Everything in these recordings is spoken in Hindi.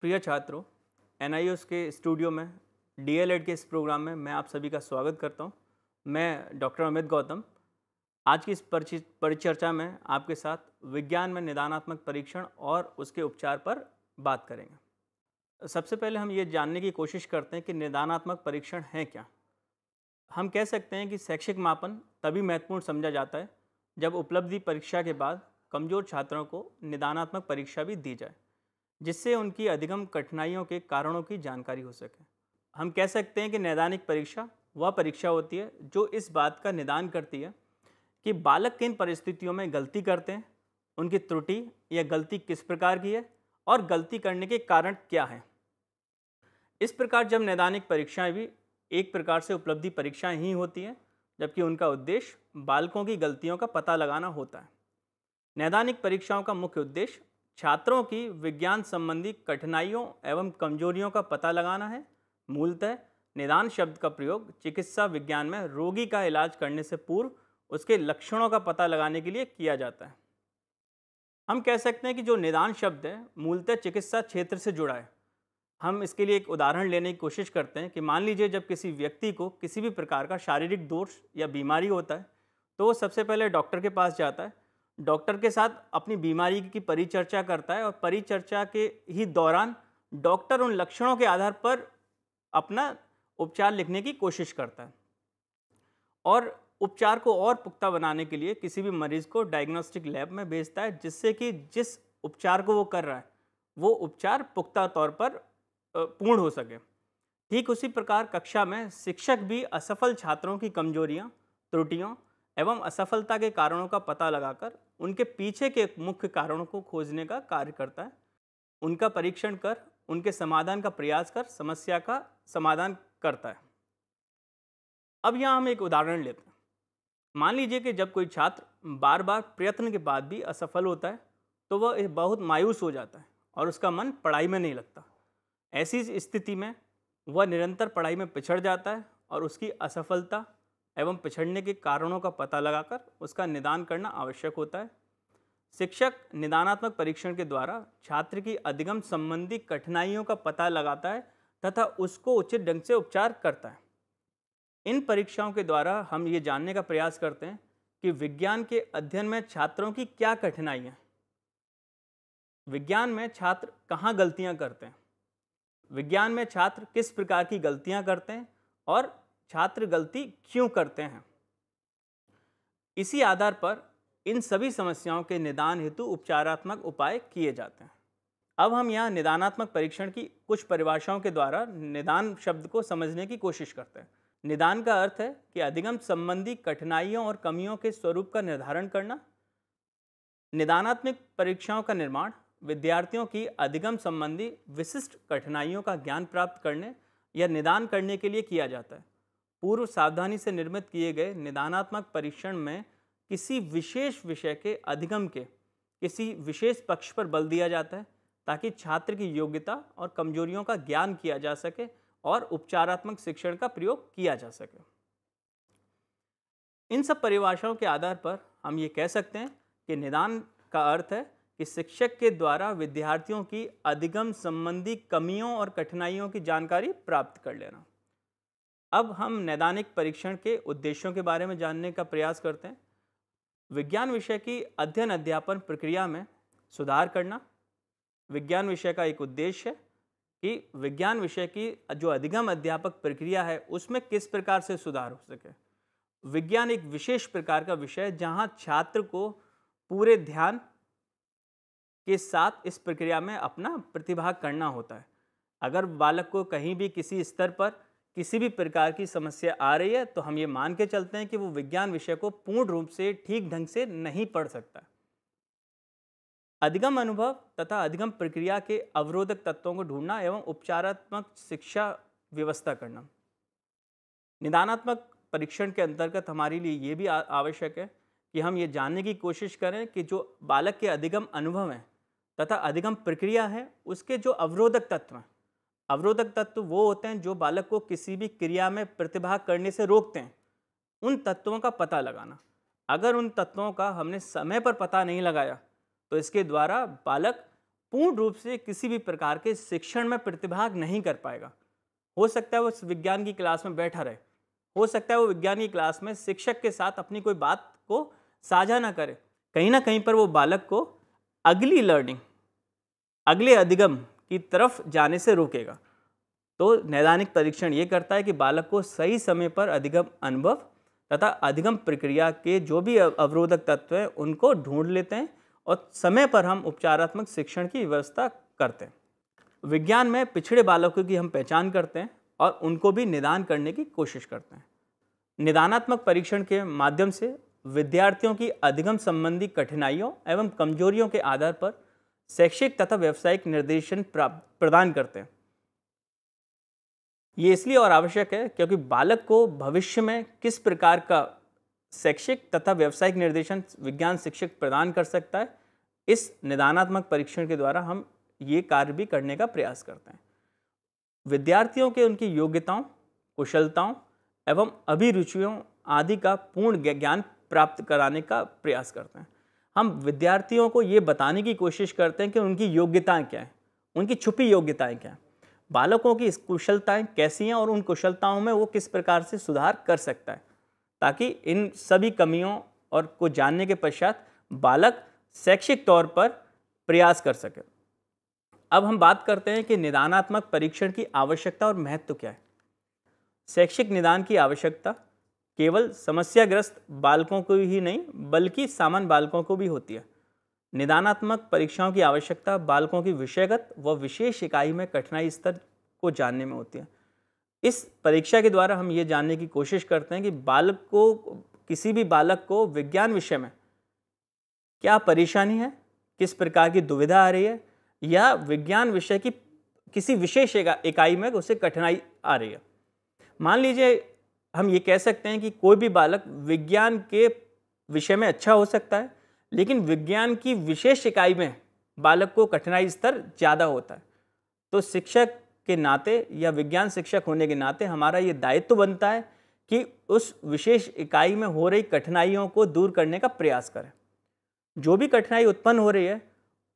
प्रिय छात्रों, एनआईओएस के स्टूडियो में डीएलएड के इस प्रोग्राम में मैं आप सभी का स्वागत करता हूं। मैं डॉक्टर अमित गौतम आज की इस परिचर्चा में आपके साथ विज्ञान में निदानात्मक परीक्षण और उसके उपचार पर बात करेंगे। सबसे पहले हम ये जानने की कोशिश करते हैं कि निदानात्मक परीक्षण है क्या। हम कह सकते हैं कि शैक्षिक मापन तभी महत्वपूर्ण समझा जाता है जब उपलब्धि परीक्षा के बाद कमज़ोर छात्रों को निदानात्मक परीक्षा भी दी जाए, जिससे उनकी अधिगम कठिनाइयों के कारणों की जानकारी हो सके। हम कह सकते हैं कि नैदानिक परीक्षा वह परीक्षा होती है जो इस बात का निदान करती है कि बालक किन परिस्थितियों में गलती करते हैं, उनकी त्रुटि या गलती किस प्रकार की है और गलती करने के कारण क्या हैं। इस प्रकार जब नैदानिक परीक्षाएं भी एक प्रकार से उपलब्धि परीक्षाएं ही होती हैं, जबकि उनका उद्देश्य बालकों की गलतियों का पता लगाना होता है। नैदानिक परीक्षाओं का मुख्य उद्देश्य छात्रों की विज्ञान संबंधी कठिनाइयों एवं कमजोरियों का पता लगाना है। मूलतः निदान शब्द का प्रयोग चिकित्सा विज्ञान में रोगी का इलाज करने से पूर्व उसके लक्षणों का पता लगाने के लिए किया जाता है। हम कह सकते हैं कि जो निदान शब्द है मूलतः चिकित्सा क्षेत्र से जुड़ा है। हम इसके लिए एक उदाहरण लेने की कोशिश करते हैं कि मान लीजिए जब किसी व्यक्ति को किसी भी प्रकार का शारीरिक दोष या बीमारी होता है तो वो सबसे पहले डॉक्टर के पास जाता है, डॉक्टर के साथ अपनी बीमारी की परिचर्चा करता है और परिचर्चा के ही दौरान डॉक्टर उन लक्षणों के आधार पर अपना उपचार लिखने की कोशिश करता है और उपचार को और पुख्ता बनाने के लिए किसी भी मरीज को डायग्नोस्टिक लैब में भेजता है, जिससे कि जिस उपचार को वो कर रहा है वो उपचार पुख्ता तौर पर पूर्ण हो सके। ठीक उसी प्रकार कक्षा में शिक्षक भी असफल छात्रों की कमजोरियां, त्रुटियों एवं असफलता के कारणों का पता लगाकर उनके पीछे के मुख्य कारणों को खोजने का कार्य करता है, उनका परीक्षण कर उनके समाधान का प्रयास कर समस्या का समाधान करता है। अब यहाँ हम एक उदाहरण लेते हैं। मान लीजिए कि जब कोई छात्र बार बार प्रयत्न के बाद भी असफल होता है तो वह बहुत मायूस हो जाता है और उसका मन पढ़ाई में नहीं लगता। ऐसी स्थिति में वह निरंतर पढ़ाई में पिछड़ जाता है और उसकी असफलता एवं पिछड़ने के कारणों का पता लगाकर उसका निदान करना आवश्यक होता है। शिक्षक निदानात्मक परीक्षण के द्वारा छात्र की अधिगम संबंधी कठिनाइयों का पता लगाता है तथा उसको उचित ढंग से उपचार करता है। इन परीक्षाओं के द्वारा हम ये जानने का प्रयास करते हैं कि विज्ञान के अध्ययन में छात्रों की क्या कठिनाई है, विज्ञान में छात्र कहाँ गलतियाँ करते हैं, विज्ञान में छात्र किस प्रकार की गलतियाँ करते हैं और छात्र गलती क्यों करते हैं। इसी आधार पर इन सभी समस्याओं के निदान हेतु उपचारात्मक उपाय किए जाते हैं। अब हम यहाँ निदानात्मक परीक्षण की कुछ परिभाषाओं के द्वारा निदान शब्द को समझने की कोशिश करते हैं। निदान का अर्थ है कि अधिगम संबंधी कठिनाइयों और कमियों के स्वरूप का निर्धारण करना। निदानात्मक परीक्षाओं का निर्माण विद्यार्थियों की अधिगम संबंधी विशिष्ट कठिनाइयों का ज्ञान प्राप्त करने या निदान करने के लिए किया जाता है। पूर्व सावधानी से निर्मित किए गए निदानात्मक परीक्षण में किसी विशेष विषय के अधिगम के किसी विशेष पक्ष पर बल दिया जाता है ताकि छात्र की योग्यता और कमजोरियों का ज्ञान किया जा सके और उपचारात्मक शिक्षण का प्रयोग किया जा सके। इन सब परिभाषाओं के आधार पर हम ये कह सकते हैं कि निदान का अर्थ है कि शिक्षक के द्वारा विद्यार्थियों की अधिगम संबंधी कमियों और कठिनाइयों की जानकारी प्राप्त कर लेना। अब हम नैदानिक परीक्षण के उद्देश्यों के बारे में जानने का प्रयास करते हैं। विज्ञान विषय की अध्ययन अध्यापन प्रक्रिया में सुधार करना विज्ञान विषय का एक उद्देश्य है कि विज्ञान विषय की जो अधिगम अध्यापक प्रक्रिया है उसमें किस प्रकार से सुधार हो सके। विज्ञान एक विशेष प्रकार का विषय है जहाँ छात्र को पूरे ध्यान के साथ इस प्रक्रिया में अपना प्रतिभाग करना होता है। अगर बालक को कहीं भी किसी स्तर पर किसी भी प्रकार की समस्या आ रही है तो हम ये मान के चलते हैं कि वो विज्ञान विषय को पूर्ण रूप से ठीक ढंग से नहीं पढ़ सकता। अधिगम अनुभव तथा अधिगम प्रक्रिया के अवरोधक तत्वों को ढूंढना एवं उपचारात्मक शिक्षा व्यवस्था करना। निदानात्मक परीक्षण के अंतर्गत हमारे लिए ये भी आवश्यक है कि हम ये जानने की कोशिश करें कि जो बालक के अधिगम अनुभव हैं तथा अधिगम प्रक्रिया है उसके जो अवरोधक तत्व हैं। अवरोधक तत्व वो होते हैं जो बालक को किसी भी क्रिया में प्रतिभाग करने से रोकते हैं। उन तत्वों का पता लगाना। अगर उन तत्वों का हमने समय पर पता नहीं लगाया तो इसके द्वारा बालक पूर्ण रूप से किसी भी प्रकार के शिक्षण में प्रतिभाग नहीं कर पाएगा। हो सकता है वो विज्ञान की क्लास में बैठा रहे, हो सकता है वो विज्ञान की क्लास में शिक्षक के साथ अपनी कोई बात को साझा ना करे, कहीं ना कहीं पर वो बालक को अगली लर्निंग, अगले अधिगम की तरफ जाने से रोकेगा। तो नैदानिक परीक्षण ये करता है कि बालक को सही समय पर अधिगम अनुभव तथा अधिगम प्रक्रिया के जो भी अवरोधक तत्व हैं उनको ढूंढ लेते हैं और समय पर हम उपचारात्मक शिक्षण की व्यवस्था करते हैं। विज्ञान में पिछड़े बालकों की हम पहचान करते हैं और उनको भी निदान करने की कोशिश करते हैं। निदानात्मक परीक्षण के माध्यम से विद्यार्थियों की अधिगम संबंधी कठिनाइयों एवं कमजोरियों के आधार पर शैक्षिक तथा व्यावसायिक निर्देशन प्रदान करते हैं। ये इसलिए और आवश्यक है क्योंकि बालक को भविष्य में किस प्रकार का शैक्षिक तथा व्यावसायिक निर्देशन विज्ञान शिक्षक प्रदान कर सकता है, इस निदानात्मक परीक्षण के द्वारा हम ये कार्य भी करने का प्रयास करते हैं। विद्यार्थियों के उनकी योग्यताओं, कुशलताओं एवं अभिरुचियों आदि का पूर्ण ज्ञान प्राप्त कराने का प्रयास करते हैं। हम विद्यार्थियों को ये बताने की कोशिश करते हैं कि उनकी योग्यताएं क्या हैं, उनकी छुपी योग्यताएं क्या हैं, बालकों की कुशलताएं कैसी हैं और उन कुशलताओं में वो किस प्रकार से सुधार कर सकता है, ताकि इन सभी कमियों और को जानने के पश्चात बालक शैक्षिक तौर पर प्रयास कर सके। अब हम बात करते हैं कि निदानात्मक परीक्षण की आवश्यकता और महत्व क्या है। शैक्षिक निदान की आवश्यकता केवल समस्याग्रस्त बालकों को ही नहीं बल्कि सामान्य बालकों को भी होती है। निदानात्मक परीक्षाओं की आवश्यकता बालकों की विषयगत व विशेष इकाई में कठिनाई स्तर को जानने में होती है। इस परीक्षा के द्वारा हम ये जानने की कोशिश करते हैं कि किसी भी बालक को विज्ञान विषय में क्या परेशानी है, किस प्रकार की दुविधा आ रही है, या विज्ञान विषय की किसी विशेष इकाई में उसे कठिनाई आ रही है। मान लीजिए हम ये कह सकते हैं कि कोई भी बालक विज्ञान के विषय में अच्छा हो सकता है, लेकिन विज्ञान की विशेष इकाई में बालक को कठिनाई स्तर ज़्यादा होता है। तो शिक्षक के नाते या विज्ञान शिक्षक होने के नाते हमारा ये दायित्व बनता है कि उस विशेष इकाई में हो रही कठिनाइयों को दूर करने का प्रयास करें। जो भी कठिनाई उत्पन्न हो रही है,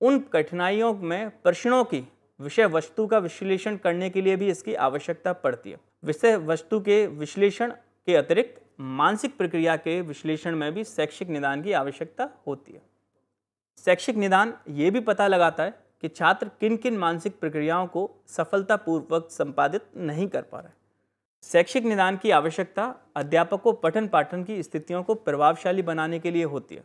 उन कठिनाइयों में प्रश्नों की विषय वस्तु का विश्लेषण करने के लिए भी इसकी आवश्यकता पड़ती है। विषय वस्तु के विश्लेषण के अतिरिक्त मानसिक प्रक्रिया के विश्लेषण में भी शैक्षिक निदान की आवश्यकता होती है। शैक्षिक निदान ये भी पता लगाता है कि छात्र किन किन मानसिक प्रक्रियाओं को सफलतापूर्वक संपादित नहीं कर पा रहे। शैक्षिक निदान की आवश्यकता अध्यापक को पठन पाठन की स्थितियों को प्रभावशाली बनाने के लिए होती है।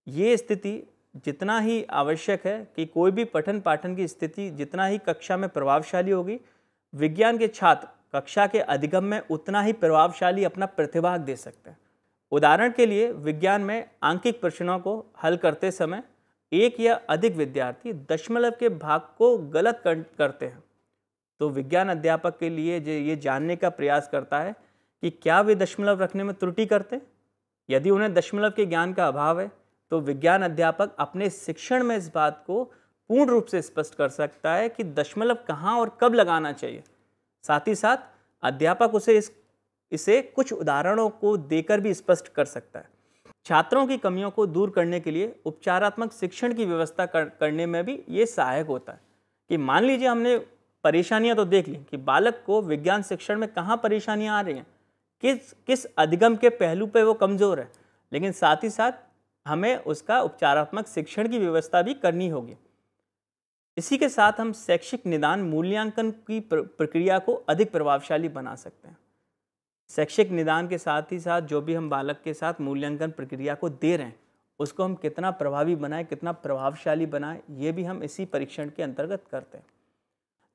ये स्थिति जितना ही आवश्यक है कि कोई भी पठन पाठन की स्थिति जितना ही कक्षा में प्रभावशाली होगी, विज्ञान के छात्र कक्षा के अधिगम में उतना ही प्रभावशाली अपना प्रतिभाग दे सकते हैं। उदाहरण के लिए विज्ञान में आंकिक प्रश्नों को हल करते समय एक या अधिक विद्यार्थी दशमलव के भाग को गलत करते हैं, तो विज्ञान अध्यापक के लिए ये जानने का प्रयास करता है कि क्या वे दशमलव रखने में त्रुटि करते हैं। यदि उन्हें दशमलव के ज्ञान का अभाव है तो विज्ञान अध्यापक अपने शिक्षण में इस बात को पूर्ण रूप से स्पष्ट कर सकता है कि दशमलव कहाँ और कब लगाना चाहिए। साथ ही साथ अध्यापक इसे कुछ उदाहरणों को देकर भी स्पष्ट कर सकता है। छात्रों की कमियों को दूर करने के लिए उपचारात्मक शिक्षण की व्यवस्था करने में भी ये सहायक होता है कि मान लीजिए हमने परेशानियां तो देख ली कि बालक को विज्ञान शिक्षण में कहाँ परेशानियां आ रही हैं, किस अधिगम के पहलू पे वो कमज़ोर है, लेकिन साथ ही साथ हमें उसका उपचारात्मक शिक्षण की व्यवस्था भी करनी होगी। इसी के साथ हम शैक्षिक निदान मूल्यांकन की प्रक्रिया को अधिक प्रभावशाली बना सकते हैं। शैक्षिक निदान के साथ ही साथ जो भी हम बालक के साथ मूल्यांकन प्रक्रिया को दे रहे हैं उसको हम कितना प्रभावी बनाएं, कितना प्रभावशाली बनाएं, ये भी हम इसी परीक्षण के अंतर्गत करते हैं।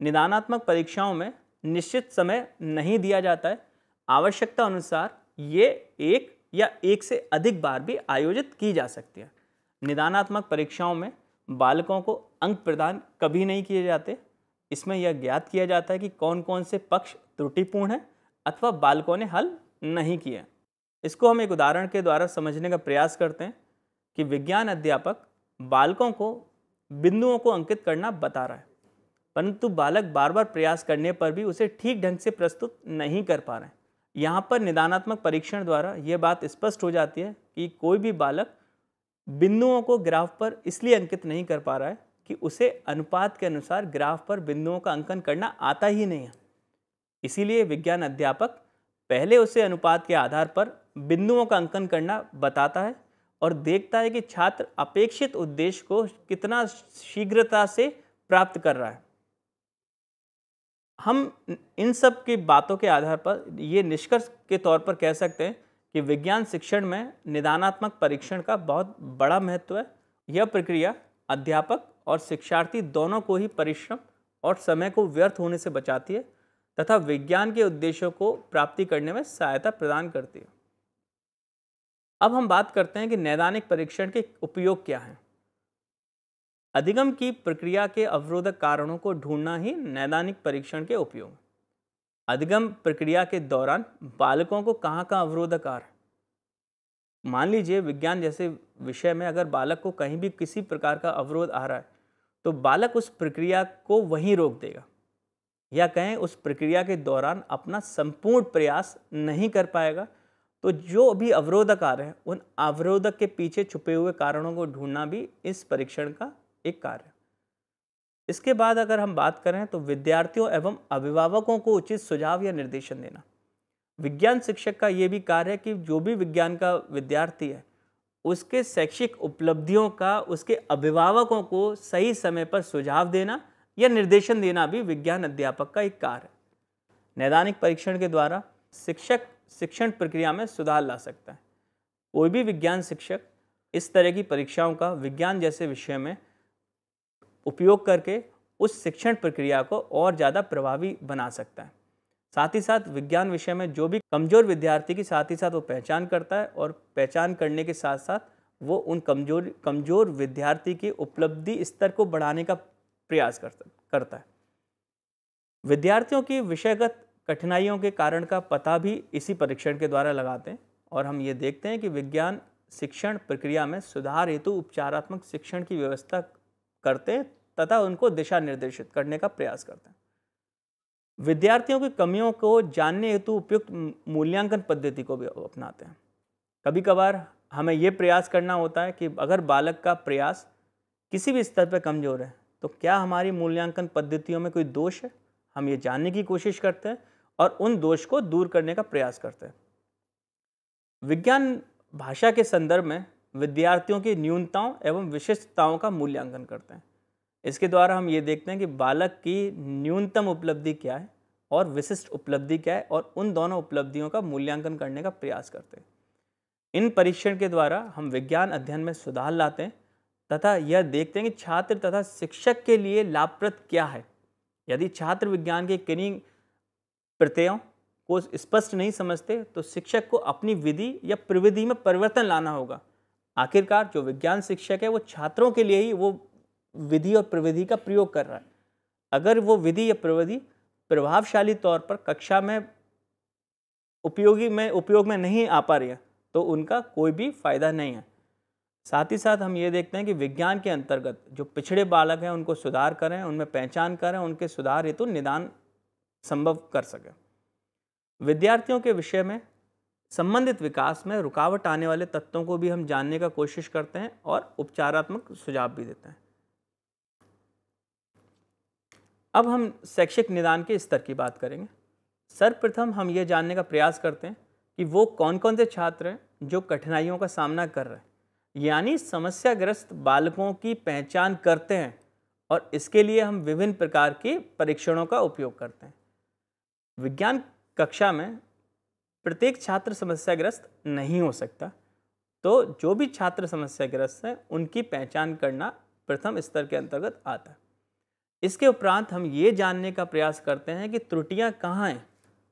निदानात्मक परीक्षाओं में निश्चित समय नहीं दिया जाता है। आवश्यकता अनुसार ये एक या एक से अधिक बार भी आयोजित की जा सकती है। निदानात्मक परीक्षाओं में बालकों को अंक प्रदान कभी नहीं किए जाते। इसमें यह ज्ञात किया जाता है कि कौन कौन से पक्ष त्रुटिपूर्ण हैं अथवा बालकों ने हल नहीं किए। इसको हम एक उदाहरण के द्वारा समझने का प्रयास करते हैं कि विज्ञान अध्यापक बालकों को बिंदुओं को अंकित करना बता रहा है, परंतु बालक बार बार प्रयास करने पर भी उसे ठीक ढंग से प्रस्तुत नहीं कर पा रहे हैं। यहाँ पर निदानात्मक परीक्षण द्वारा यह बात स्पष्ट हो जाती है कि कोई भी बालक बिंदुओं को ग्राफ पर इसलिए अंकित नहीं कर पा रहा है कि उसे अनुपात के अनुसार ग्राफ पर बिंदुओं का अंकन करना आता ही नहीं है। इसीलिए विज्ञान अध्यापक पहले उसे अनुपात के आधार पर बिंदुओं का अंकन करना बताता है और देखता है कि छात्र अपेक्षित उद्देश्य को कितना शीघ्रता से प्राप्त कर रहा है। हम इन सब की बातों के आधार पर ये निष्कर्ष के तौर पर कह सकते हैं कि विज्ञान शिक्षण में निदानात्मक परीक्षण का बहुत बड़ा महत्व है। यह प्रक्रिया अध्यापक और शिक्षार्थी दोनों को ही परिश्रम और समय को व्यर्थ होने से बचाती है तथा विज्ञान के उद्देश्यों को प्राप्ति करने में सहायता प्रदान करती है। अब हम बात करते हैं कि नैदानिक परीक्षण के उपयोग क्या हैं। अधिगम की प्रक्रिया के अवरोधक कारणों को ढूंढना ही नैदानिक परीक्षण के उपयोग। अधिगम प्रक्रिया के दौरान बालकों को कहाँ अवरोधक आ रहा है। मान लीजिए विज्ञान जैसे विषय में अगर बालक को कहीं भी किसी प्रकार का अवरोध आ रहा है तो बालक उस प्रक्रिया को वहीं रोक देगा, या कहें उस प्रक्रिया के दौरान अपना संपूर्ण प्रयास नहीं कर पाएगा। तो जो भी अवरोधक आ रहे हैं उन अवरोधक के पीछे छुपे हुए कारणों को ढूंढना भी इस परीक्षण का एक कार्य है। इसके बाद अगर हम बात करें तो विद्यार्थियों एवं अभिभावकों को उचित सुझाव या निर्देशन देना। विज्ञान शिक्षक का ये भी कार्य है कि जो भी विज्ञान का विद्यार्थी है उसके शैक्षिक उपलब्धियों का उसके अभिभावकों को सही समय पर सुझाव देना या निर्देशन देना भी विज्ञान अध्यापक का एक कार्य है। नैदानिक परीक्षण के द्वारा शिक्षक शिक्षण प्रक्रिया में सुधार ला सकता है। कोई भी विज्ञान शिक्षक इस तरह की परीक्षाओं का विज्ञान जैसे विषय में उपयोग करके उस शिक्षण प्रक्रिया को और ज़्यादा प्रभावी बना सकता है। साथ ही साथ विज्ञान विषय में जो भी कमज़ोर विद्यार्थी की साथ ही साथ वो पहचान करता है और पहचान करने के साथ साथ वो उन कमज़ोर विद्यार्थी की उपलब्धि स्तर को बढ़ाने का प्रयास करता है। विद्यार्थियों की विषयगत कठिनाइयों के कारण का पता भी इसी परीक्षण के द्वारा लगाते हैं और हम ये देखते हैं कि विज्ञान शिक्षण प्रक्रिया में सुधार हेतु उपचारात्मक शिक्षण की व्यवस्था करते हैं तथा उनको दिशा निर्देशित करने का प्रयास करते हैं। विद्यार्थियों की कमियों को जानने हेतु उपयुक्त मूल्यांकन पद्धति को भी अपनाते हैं। कभी कभार हमें ये प्रयास करना होता है कि अगर बालक का प्रयास किसी भी स्तर पर कमज़ोर है तो क्या हमारी मूल्यांकन पद्धतियों में कोई दोष है। हम ये जानने की कोशिश करते हैं और उन दोष को दूर करने का प्रयास करते हैं। विज्ञान भाषा के संदर्भ में विद्यार्थियों की न्यूनताओं एवं विशिष्टताओं का मूल्यांकन करते हैं। इसके द्वारा हम ये देखते हैं कि बालक की न्यूनतम उपलब्धि क्या है और विशिष्ट उपलब्धि क्या है और उन दोनों उपलब्धियों का मूल्यांकन करने का प्रयास करते हैं। इन परीक्षण के द्वारा हम विज्ञान अध्ययन में सुधार लाते हैं तथा यह देखते हैं कि छात्र तथा शिक्षक के लिए लाभप्रद क्या है। यदि छात्र विज्ञान के किन्हीं प्रत्ययों को स्पष्ट नहीं समझते तो शिक्षक को अपनी विधि या प्रविधि में परिवर्तन लाना होगा। आखिरकार जो विज्ञान शिक्षक है वो छात्रों के लिए ही वो विधि और प्रविधि का प्रयोग कर रहा है। अगर वो विधि या प्रविधि प्रभावशाली तौर पर कक्षा में उपयोग में नहीं आ पा रही है तो उनका कोई भी फायदा नहीं है। साथ ही साथ हम ये देखते हैं कि विज्ञान के अंतर्गत जो पिछड़े बालक हैं उनको सुधार करें, उनमें पहचान करें, उनके सुधार हेतु निदान संभव कर सकें। विद्यार्थियों के विषय में संबंधित विकास में रुकावट आने वाले तत्वों को भी हम जानने का कोशिश करते हैं और उपचारात्मक सुझाव भी देते हैं। अब हम शैक्षिक निदान के स्तर की बात करेंगे। सर्वप्रथम हम ये जानने का प्रयास करते हैं कि वो कौन कौन से छात्र हैं जो कठिनाइयों का सामना कर रहे हैं, यानी समस्याग्रस्त बालकों की पहचान करते हैं और इसके लिए हम विभिन्न प्रकार के परीक्षणों का उपयोग करते हैं। विज्ञान कक्षा में प्रत्येक छात्र समस्याग्रस्त नहीं हो सकता, तो जो भी छात्र समस्याग्रस्त हैं उनकी पहचान करना प्रथम स्तर के अंतर्गत आता है। इसके उपरांत हम ये जानने का प्रयास करते हैं कि त्रुटियां कहाँ हैं,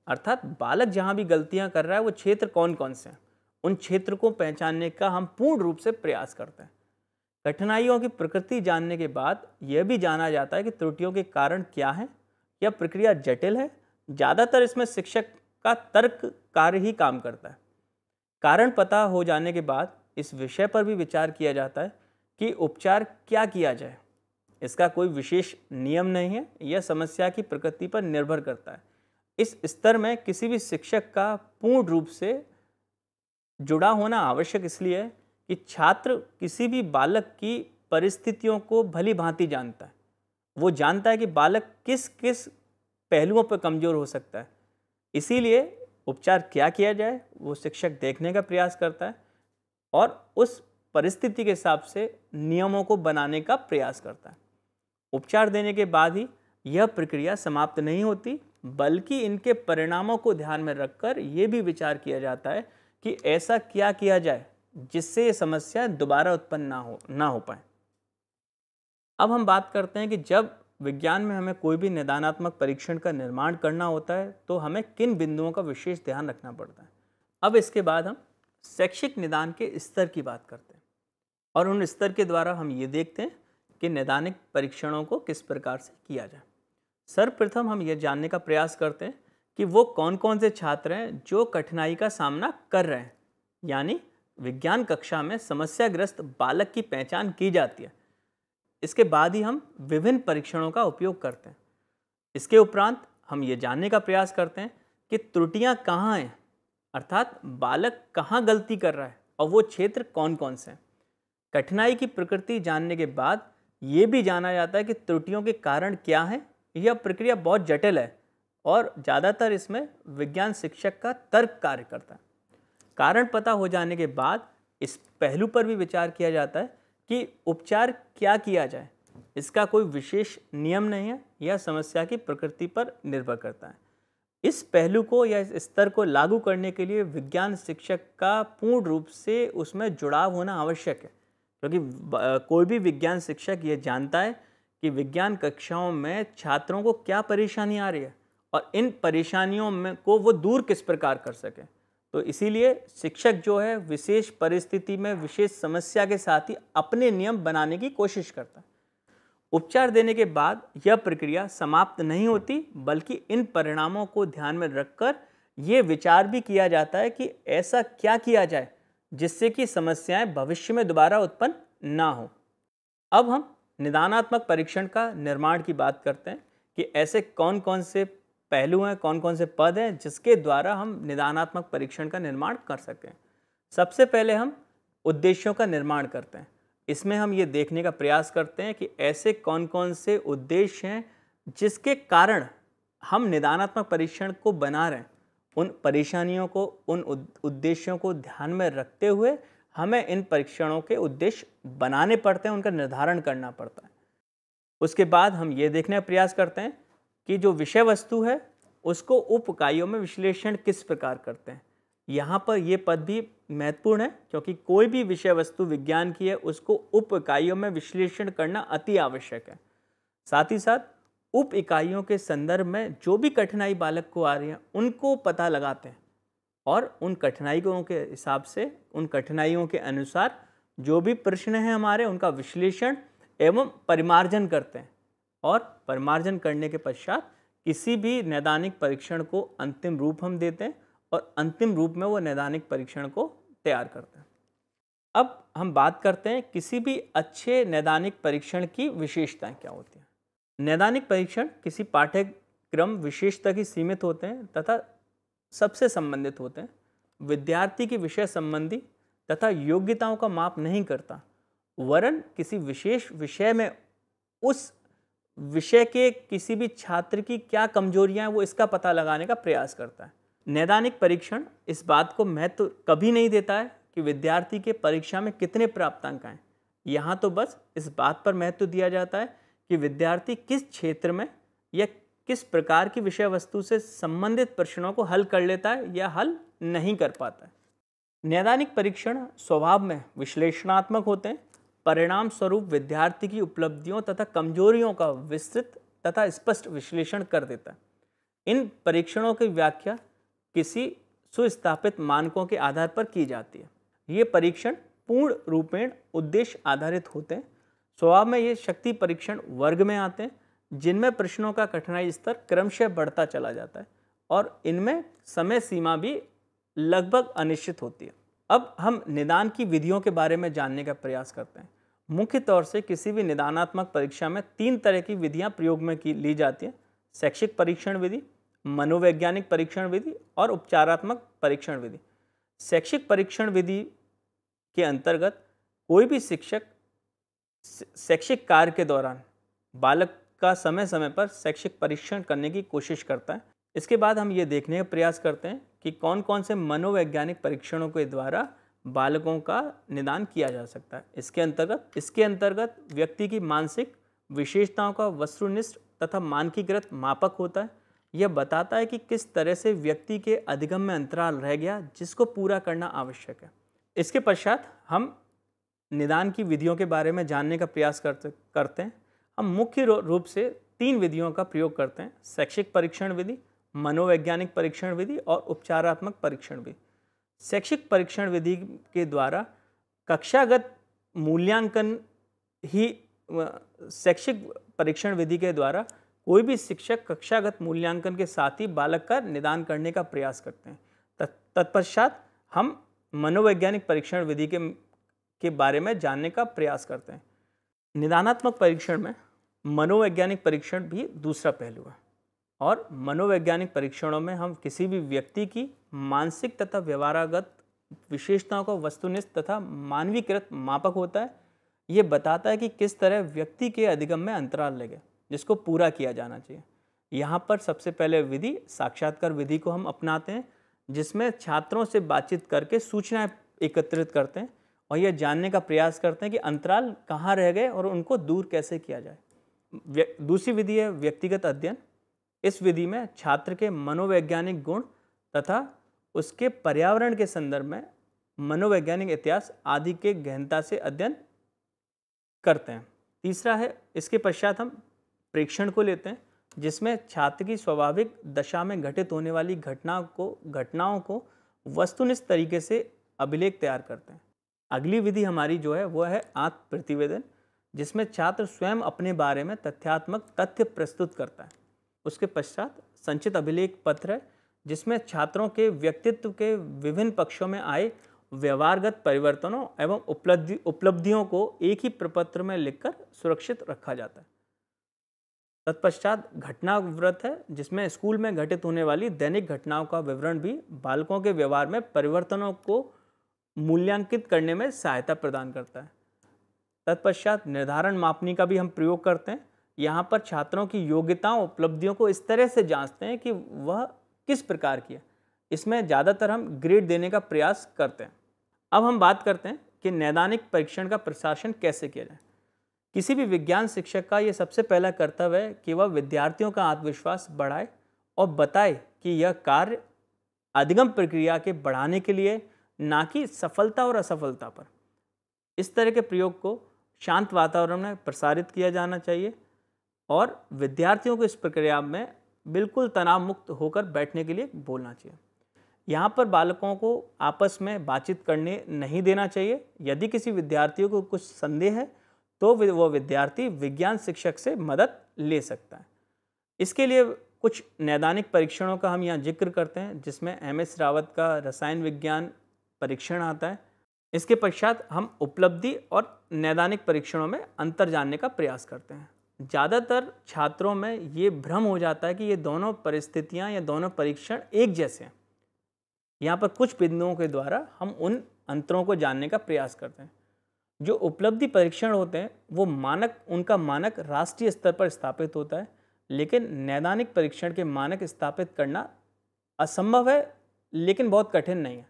अर्थात बालक जहाँ भी गलतियां कर रहा है वो क्षेत्र कौन कौन से हैं। उन क्षेत्र को पहचानने का हम पूर्ण रूप से प्रयास करते हैं। कठिनाइयों की प्रकृति जानने के बाद यह भी जाना जाता है कि त्रुटियों के कारण क्या है, यह प्रक्रिया जटिल है। ज़्यादातर इसमें शिक्षक का तर्क कार्य ही काम करता है। कारण पता हो जाने के बाद इस विषय पर भी विचार किया जाता है कि उपचार क्या किया जाए। इसका कोई विशेष नियम नहीं है, यह समस्या की प्रकृति पर निर्भर करता है। इस स्तर में किसी भी शिक्षक का पूर्ण रूप से जुड़ा होना आवश्यक इसलिए है कि छात्र किसी भी बालक की परिस्थितियों को भली भांति जानता है। वो जानता है कि बालक किस किस पहलुओं पर कमज़ोर हो सकता है। इसीलिए उपचार क्या किया जाए वो शिक्षक देखने का प्रयास करता है और उस परिस्थिति के हिसाब से नियमों को बनाने का प्रयास करता है। उपचार देने के बाद ही यह प्रक्रिया समाप्त नहीं होती, बल्कि इनके परिणामों को ध्यान में रखकर यह भी विचार किया जाता है कि ऐसा क्या किया जाए जिससे ये समस्या दोबारा उत्पन्न ना हो पाए। अब हम बात करते हैं कि जब विज्ञान में हमें कोई भी निदानात्मक परीक्षण का निर्माण करना होता है तो हमें किन बिंदुओं का विशेष ध्यान रखना पड़ता है। अब इसके बाद हम शैक्षिक निदान के स्तर की बात करते हैं और उन स्तर के द्वारा हम ये देखते हैं कि नैदानिक परीक्षणों को किस प्रकार से किया जाए। सर्वप्रथम हम ये जानने का प्रयास करते हैं कि वो कौन कौन से छात्र हैं जो कठिनाई का सामना कर रहे हैं, यानी विज्ञान कक्षा में समस्याग्रस्त बालक की पहचान की जाती है। इसके बाद ही हम विभिन्न परीक्षणों का उपयोग करते हैं। इसके उपरांत हम ये जानने का प्रयास करते हैं कि त्रुटियां कहाँ हैं, अर्थात बालक कहाँ गलती कर रहा है और वो क्षेत्र कौन कौन से हैं। कठिनाई की प्रकृति जानने के बाद ये भी जाना जाता है कि त्रुटियों के कारण क्या हैं। यह प्रक्रिया बहुत जटिल है और ज़्यादातर इसमें विज्ञान शिक्षक का तर्क कार्य करता है। कारण पता हो जाने के बाद इस पहलू पर भी विचार किया जाता है कि उपचार क्या किया जाए। इसका कोई विशेष नियम नहीं है, यह समस्या की प्रकृति पर निर्भर करता है। इस पहलू को या इस स्तर को लागू करने के लिए विज्ञान शिक्षक का पूर्ण रूप से उसमें जुड़ाव होना आवश्यक है, क्योंकि कोई भी विज्ञान शिक्षक ये जानता है कि विज्ञान कक्षाओं में छात्रों को क्या परेशानी आ रही है और इन परेशानियों में को वो दूर किस प्रकार कर सके। तो इसीलिए शिक्षक जो है विशेष परिस्थिति में विशेष समस्या के साथ ही अपने नियम बनाने की कोशिश करता है। उपचार देने के बाद यह प्रक्रिया समाप्त नहीं होती, बल्कि इन परिणामों को ध्यान में रखकर ये विचार भी किया जाता है कि ऐसा क्या किया जाए जिससे कि समस्याएं भविष्य में दोबारा उत्पन्न ना हो। अब हम निदानात्मक परीक्षण का निर्माण की बात करते हैं कि ऐसे कौन कौन से पहलू हैं, कौन कौन से पद हैं जिसके द्वारा हम निदानात्मक परीक्षण का निर्माण कर सकें। सबसे पहले हम उद्देश्यों का निर्माण करते हैं। इसमें हम ये देखने का प्रयास करते हैं कि ऐसे कौन कौन से उद्देश्य हैं जिसके कारण हम निदानात्मक परीक्षण को बना रहे हैं। उन परेशानियों को, उन उद्देश्यों को ध्यान में रखते हुए हमें इन परीक्षणों के उद्देश्य बनाने पड़ते हैं, उनका निर्धारण करना पड़ता है। उसके बाद हम ये देखने का प्रयास करते हैं कि जो विषय वस्तु है उसको उप इकाइयों में विश्लेषण किस प्रकार करते हैं। यहाँ पर ये पद भी महत्वपूर्ण है, क्योंकि कोई भी विषय वस्तु विज्ञान की है उसको उप इकाइयों में विश्लेषण करना अति आवश्यक है। साथ ही साथ उप इकाइयों के संदर्भ में जो भी कठिनाई बालक को आ रही है उनको पता लगाते हैं और उन कठिनाइयों के हिसाब से, उन कठिनाइयों के अनुसार जो भी प्रश्न हैं हमारे, उनका विश्लेषण एवं परिमार्जन करते हैं और परिमार्जन करने के पश्चात किसी भी नैदानिक परीक्षण को अंतिम रूप हम देते हैं और अंतिम रूप में वो नैदानिक परीक्षण को तैयार करते हैं। अब हम बात करते हैं किसी भी अच्छे नैदानिक परीक्षण की विशेषताएं क्या होती हैं। नैदानिक परीक्षण किसी पाठ्यक्रम विशेष तक ही सीमित होते हैं तथा सबसे संबंधित होते हैं। विद्यार्थी की विषय संबंधी तथा योग्यताओं का माप नहीं करता, वरन किसी विशेष विषय में उस विषय के किसी भी छात्र की क्या कमजोरियां हैं वो इसका पता लगाने का प्रयास करता है। नैदानिक परीक्षण इस बात को महत्व कभी नहीं देता है कि विद्यार्थी के परीक्षा में कितने प्राप्तांक आए। यहाँ तो बस इस बात पर महत्व दिया जाता है कि विद्यार्थी किस क्षेत्र में या किस प्रकार की विषय वस्तु से संबंधित प्रश्नों को हल कर लेता है या हल नहीं कर पाता है। नैदानिक परीक्षण स्वभाव में विश्लेषणात्मक होते हैं। परिणाम स्वरूप विद्यार्थी की उपलब्धियों तथा कमजोरियों का विस्तृत तथा स्पष्ट विश्लेषण कर देता है। इन परीक्षणों की व्याख्या किसी सुस्थापित मानकों के आधार पर की जाती है। ये परीक्षण पूर्ण रूपेण उद्देश्य आधारित होते हैं। स्वभाव में ये शक्ति परीक्षण वर्ग में आते हैं, जिनमें प्रश्नों का कठिनाई स्तर क्रमशः बढ़ता चला जाता है और इनमें समय सीमा भी लगभग अनिश्चित होती है। अब हम निदान की विधियों के बारे में जानने का प्रयास करते हैं। मुख्य तौर से किसी भी निदानात्मक परीक्षा में 3 तरह की विधियां प्रयोग में ली जाती हैं: शैक्षिक परीक्षण विधि, मनोवैज्ञानिक परीक्षण विधि और उपचारात्मक परीक्षण विधि। शैक्षिक परीक्षण विधि के अंतर्गत कोई भी शिक्षक शैक्षिक कार्य के दौरान बालक का समय समय पर शैक्षिक परीक्षण करने की कोशिश करता है। इसके बाद हम ये देखने का प्रयास करते हैं कि कौन कौन से मनोवैज्ञानिक परीक्षणों के द्वारा बालकों का निदान किया जा सकता है। इसके अंतर्गत व्यक्ति की मानसिक विशेषताओं का वस्तुनिष्ठ तथा मानकीकृत मापक होता है। यह बताता है कि किस तरह से व्यक्ति के अधिगम्य अंतराल रह गया जिसको पूरा करना आवश्यक है। इसके पश्चात हम निदान की विधियों के बारे में जानने का प्रयास करते हैं। हम मुख्य रूप से 3 विधियों का प्रयोग करते हैं: शैक्षिक परीक्षण विधि, मनोवैज्ञानिक परीक्षण विधि और उपचारात्मक परीक्षण विधि। शैक्षिक परीक्षण विधि के द्वारा कक्षागत मूल्यांकन ही शैक्षिक परीक्षण विधि के द्वारा कोई भी शिक्षक कक्षागत मूल्यांकन के साथ ही बालक का निदान करने का प्रयास करते हैं। तत्पश्चात हम मनोवैज्ञानिक परीक्षण विधि के बारे में जानने का प्रयास करते हैं। निदानात्मक परीक्षण में मनोवैज्ञानिक परीक्षण भी दूसरा पहलू है और मनोवैज्ञानिक परीक्षणों में हम किसी भी व्यक्ति की मानसिक तथा व्यवहारगत विशेषताओं का वस्तुनिष्ठ तथा मानवीकृत मापक होता है। ये बताता है कि किस तरह व्यक्ति के अधिगम में अंतराल लगे जिसको पूरा किया जाना चाहिए। यहाँ पर सबसे पहले विधि साक्षात्कार विधि को हम अपनाते हैं, जिसमें छात्रों से बातचीत करके सूचनाएं एकत्रित करते हैं और यह जानने का प्रयास करते हैं कि अंतराल कहाँ रह गए और उनको दूर कैसे किया जाए। दूसरी विधि है व्यक्तिगत अध्ययन। इस विधि में छात्र के मनोवैज्ञानिक गुण तथा उसके पर्यावरण के संदर्भ में मनोवैज्ञानिक इतिहास आदि के गहनता से अध्ययन करते हैं। तीसरा है, इसके पश्चात हम प्रेक्षण को लेते हैं, जिसमें छात्र की स्वाभाविक दशा में घटित होने वाली घटनाओं को वस्तुनिष्ठ तरीके से अभिलेख तैयार करते हैं। अगली विधि हमारी जो है वह है आत्म प्रतिवेदन, जिसमें छात्र स्वयं अपने बारे में तथ्यात्मक तथ्य प्रस्तुत करता है। उसके पश्चात संचित अभिलेख पत्र है, जिसमें छात्रों के व्यक्तित्व के विभिन्न पक्षों में आए व्यवहारगत परिवर्तनों एवं उपलब्धियों को एक ही प्रपत्र में लिखकर सुरक्षित रखा जाता है। तत्पश्चात घटनावृत्त है, जिसमें स्कूल में घटित होने वाली दैनिक घटनाओं का विवरण भी बालकों के व्यवहार में परिवर्तनों को मूल्यांकित करने में सहायता प्रदान करता है। तत्पश्चात निर्धारण मापनी का भी हम प्रयोग करते हैं। यहाँ पर छात्रों की योग्यताओं उपलब्धियों को इस तरह से जांचते हैं कि वह किस प्रकार की है। इसमें ज़्यादातर हम ग्रेड देने का प्रयास करते हैं। अब हम बात करते हैं कि नैदानिक परीक्षण का प्रशासन कैसे किया जाए। किसी भी विज्ञान शिक्षक का यह सबसे पहला कर्तव्य है कि वह विद्यार्थियों का आत्मविश्वास बढ़ाए और बताए कि यह कार्य अधिगम प्रक्रिया के बढ़ाने के लिए, ना कि सफलता और असफलता पर। इस तरह के प्रयोग को शांत वातावरण में प्रसारित किया जाना चाहिए और विद्यार्थियों को इस प्रक्रिया में बिल्कुल तनाव मुक्त होकर बैठने के लिए बोलना चाहिए। यहाँ पर बालकों को आपस में बातचीत करने नहीं देना चाहिए। यदि किसी विद्यार्थियों को कुछ संदेह है तो वह विद्यार्थी विज्ञान शिक्षक से मदद ले सकता है। इसके लिए कुछ नैदानिक परीक्षणों का हम यहाँ जिक्र करते हैं, जिसमें MS रावत का रसायन विज्ञान परीक्षण आता है। इसके पश्चात हम उपलब्धि और नैदानिक परीक्षणों में अंतर जानने का प्रयास करते हैं। ज़्यादातर छात्रों में ये भ्रम हो जाता है कि ये दोनों परिस्थितियाँ या दोनों परीक्षण एक जैसे हैं। यहाँ पर कुछ बिंदुओं के द्वारा हम उन अंतरों को जानने का प्रयास करते हैं। जो उपलब्धि परीक्षण होते हैं वो उनका मानक राष्ट्रीय स्तर पर स्थापित होता है, लेकिन नैदानिक परीक्षण के मानक स्थापित करना असंभव है, लेकिन बहुत कठिन नहीं है।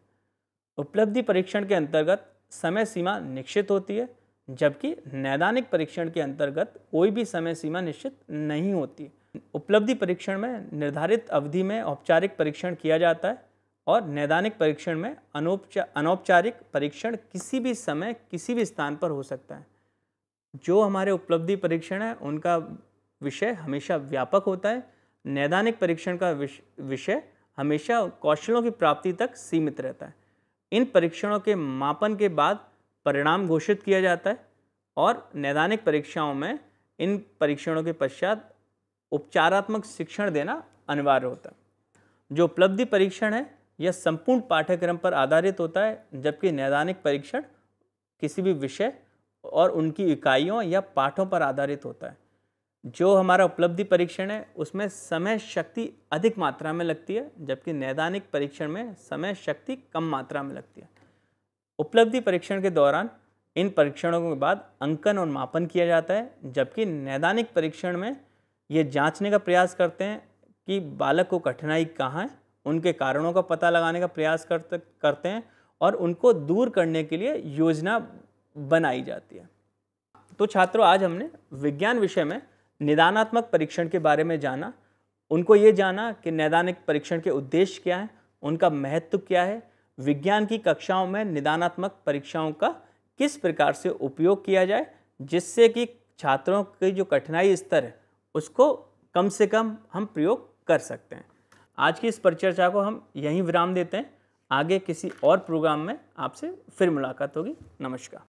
उपलब्धि परीक्षण के अंतर्गत समय सीमा निश्चित होती है, जबकि नैदानिक परीक्षण के अंतर्गत कोई भी समय सीमा निश्चित नहीं होती। उपलब्धि परीक्षण में निर्धारित अवधि में औपचारिक परीक्षण किया जाता है और नैदानिक परीक्षण में अनौपचारिक परीक्षण किसी भी समय किसी भी स्थान पर हो सकता है। जो हमारे उपलब्धि परीक्षण है उनका विषय हमेशा व्यापक होता है। नैदानिक परीक्षण का विषय हमेशा कौशलों की प्राप्ति तक सीमित रहता है। इन परीक्षणों के मापन के बाद परिणाम घोषित किया जाता है और नैदानिक परीक्षाओं में इन परीक्षणों के पश्चात उपचारात्मक शिक्षण देना अनिवार्य होता है। जो उपलब्धि परीक्षण है यह संपूर्ण पाठ्यक्रम पर आधारित होता है, जबकि नैदानिक परीक्षण किसी भी विषय और उनकी इकाइयों या पाठों पर आधारित होता है। जो हमारा उपलब्धि परीक्षण है उसमें समय शक्ति अधिक मात्रा में लगती है, जबकि नैदानिक परीक्षण में समय शक्ति कम मात्रा में लगती है। उपलब्धि परीक्षण के दौरान इन परीक्षणों के बाद अंकन और मापन किया जाता है, जबकि नैदानिक परीक्षण में ये जांचने का प्रयास करते हैं कि बालक को कठिनाई कहाँ है, उनके कारणों का पता लगाने का प्रयास करते हैं और उनको दूर करने के लिए योजना बनाई जाती है। तो छात्रों, आज हमने विज्ञान विषय में निदानात्मक परीक्षण के बारे में जाना। उनको ये जाना कि नैदानिक परीक्षण के उद्देश्य क्या हैं, उनका महत्व क्या है, विज्ञान की कक्षाओं में निदानात्मक परीक्षाओं का किस प्रकार से उपयोग किया जाए, जिससे कि छात्रों की जो कठिनाई स्तर है उसको कम से कम हम प्रयोग कर सकते हैं। आज की इस परिचर्चा को हम यहीं विराम देते हैं। आगे किसी और प्रोग्राम में आपसे फिर मुलाकात होगी। नमस्कार।